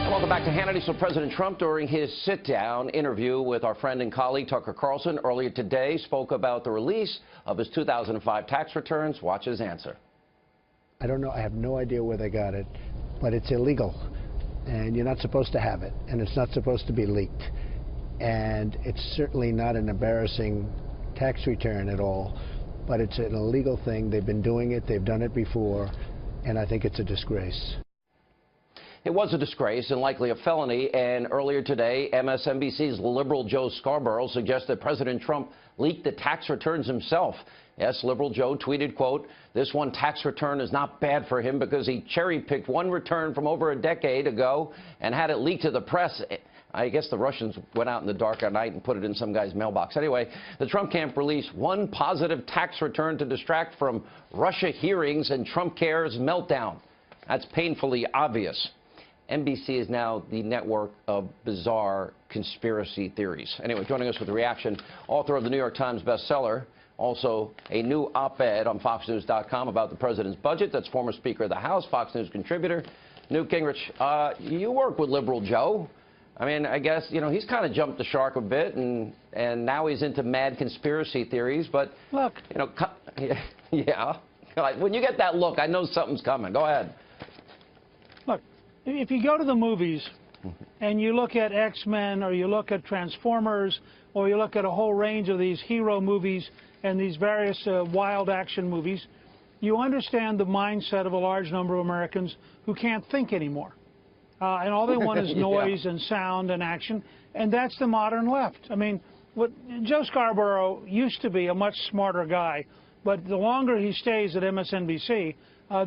Welcome back to Hannity. So President Trump, during his sit-down interview with our friend and colleague Tucker Carlson earlier today, spoke about the release of his 2005 tax returns. Watch his answer. I don't know. I have no idea where they got it, but it's illegal, and you're not supposed to have it, and it's not supposed to be leaked. And it's certainly not an embarrassing tax return at all, but it's an illegal thing. They've been doing it. They've done it before, and I think it's a disgrace. It was a disgrace and likely a felony, and earlier today, MSNBC's liberal Joe Scarborough suggested President Trump leaked the tax returns himself. Yes, liberal Joe tweeted, quote, "This one tax return is not bad for him because he cherry-picked one return from over a decade ago and had it leaked to the press." I guess the Russians went out in the dark at night and put it in some guy's mailbox. Anyway, the Trump camp released one positive tax return to distract from Russia hearings and Trump cares meltdown. That's painfully obvious. NBC is now the network of bizarre conspiracy theories. Anyway, joining us with a reaction, author of the New York Times bestseller, also a new op-ed on FoxNews.com about the president's budget. That's former Speaker of the House, Fox News contributor, Newt Gingrich. You work with liberal Joe. I mean, I guess, you know, he's kind of jumped the shark a bit, and now he's into mad conspiracy theories. But, look, you know, yeah. When you get that look, I know something's coming. Go ahead. Look, if you go to the movies and you look at X-Men or you look at Transformers or you look at a whole range of these hero movies and these various wild action movies, you understand the mindset of a large number of Americans who can't think anymore. And all they want is noise and sound and action, and that's the modern left. I mean, Joe Scarborough used to be a much smarter guy, but the longer he stays at MSNBC,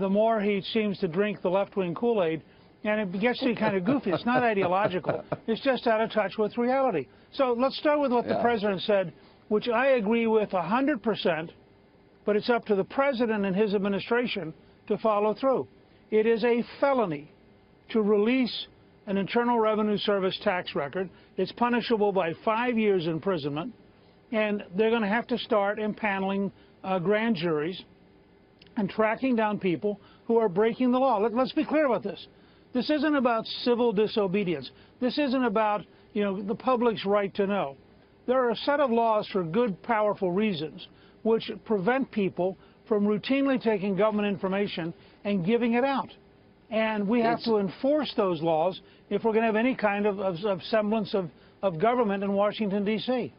the more he seems to drink the left-wing Kool-Aid, and it gets to be kind of goofy. It's not ideological. It's just out of touch with reality. So let's start with what the president said, which I agree with 100%, but it's up to the president and his administration to follow through. It is a felony to release an Internal Revenue Service tax record. It's punishable by 5 years imprisonment, and they're going to have to start impaneling grand juries and tracking down people who are breaking the law. Let's be clear about this. This isn't about civil disobedience. This isn't about, you know, the public's right to know. There are a set of laws for good, powerful reasons which prevent people from routinely taking government information and giving it out. And we have to enforce those laws if we're going to have any kind of semblance of government in Washington, D.C.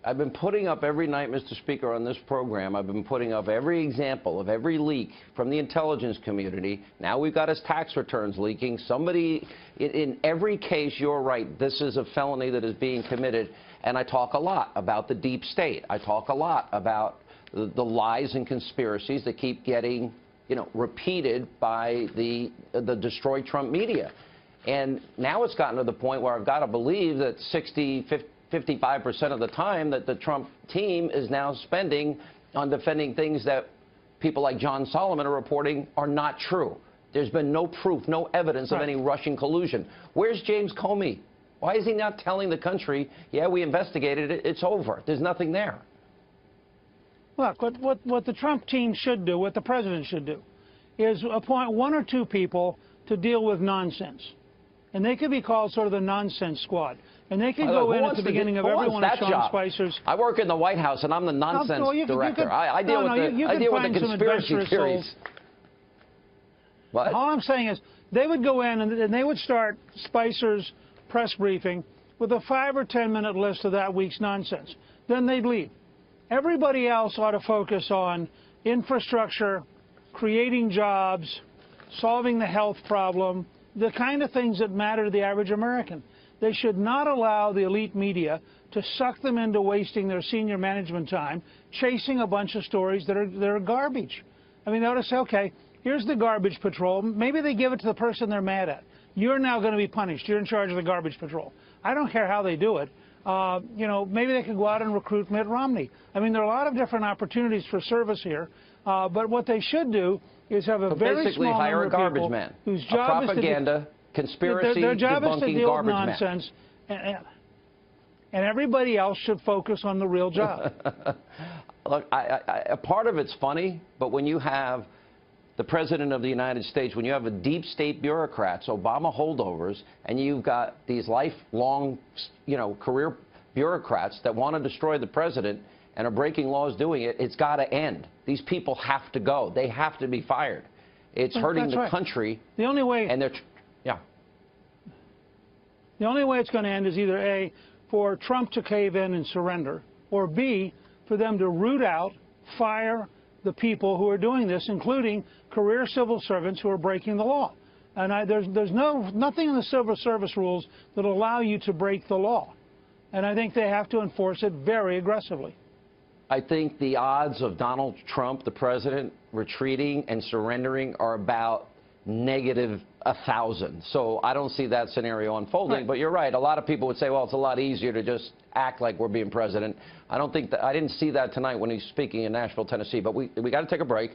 I've been putting up every night, Mr. Speaker, on this program. I've been putting up every example of every leak from the intelligence community. Now we've got his tax returns leaking. Somebody, in every case, you're right, this is a felony that is being committed. And I talk a lot about the deep state. I talk a lot about the lies and conspiracies that keep getting, you know, repeated by the destroy Trump media. And now it's gotten to the point where I've got to believe that 55% of the time that the Trump team is now spending on defending things that people like John Solomon are reporting are not true. There's been no proof, no evidence of any Russian collusion. Where's James Comey? Why is he not telling the country, yeah, we investigated it, it's over, there's nothing there? Look, what the Trump team should do, what the president should do, is appoint one or two people to deal with nonsense. And they could be called sort of the nonsense squad. And they could go in at the beginning of every one of Sean Spicer's. I work in the White House, and I'm the nonsense director. I deal with the conspiracy theories. What? All I'm saying is they would go in and they would start Spicer's press briefing with a 5 or 10 minute list of that week's nonsense. Then they'd leave. Everybody else ought to focus on infrastructure, creating jobs, solving the health problem, the kind of things that matter to the average American. They should not allow the elite media to suck them into wasting their senior management time chasing a bunch of stories that are garbage. I mean, they ought to say, okay, here's the garbage patrol. Maybe they give it to the person they're mad at. You're now going to be punished. You're in charge of the garbage patrol. I don't care how they do it. You know, maybe they could go out and recruit Mitt Romney. I mean, there are a lot of different opportunities for service here. But what they should do is have a very small number of people whose job is to conspiracy their job is to debunking deal with garbage nonsense, and everybody else should focus on the real job. Look, a part of it's funny, but when you have the President of the United States, when you have a deep state bureaucrats, Obama holdovers, and you've got these lifelong, career bureaucrats that want to destroy the president and are breaking laws doing it, it's got to end. These people have to go. They have to be fired. It's hurting the country. The only way. And they're, The only way it's going to end is either A, for Trump to cave in and surrender, or B, for them to root out, fire the people who are doing this, including career civil servants who are breaking the law. And there's nothing in the civil service rules that allow you to break the law. And I think they have to enforce it very aggressively. I think the odds of Donald Trump, the president, retreating and surrendering are about -1,000. So I don't see that scenario unfolding. Right. But you're right. A lot of people would say, well, it's a lot easier to just act like we're being president. I don't think that. I didn't see that tonight when he's speaking in Nashville, Tennessee. But we got to take a break.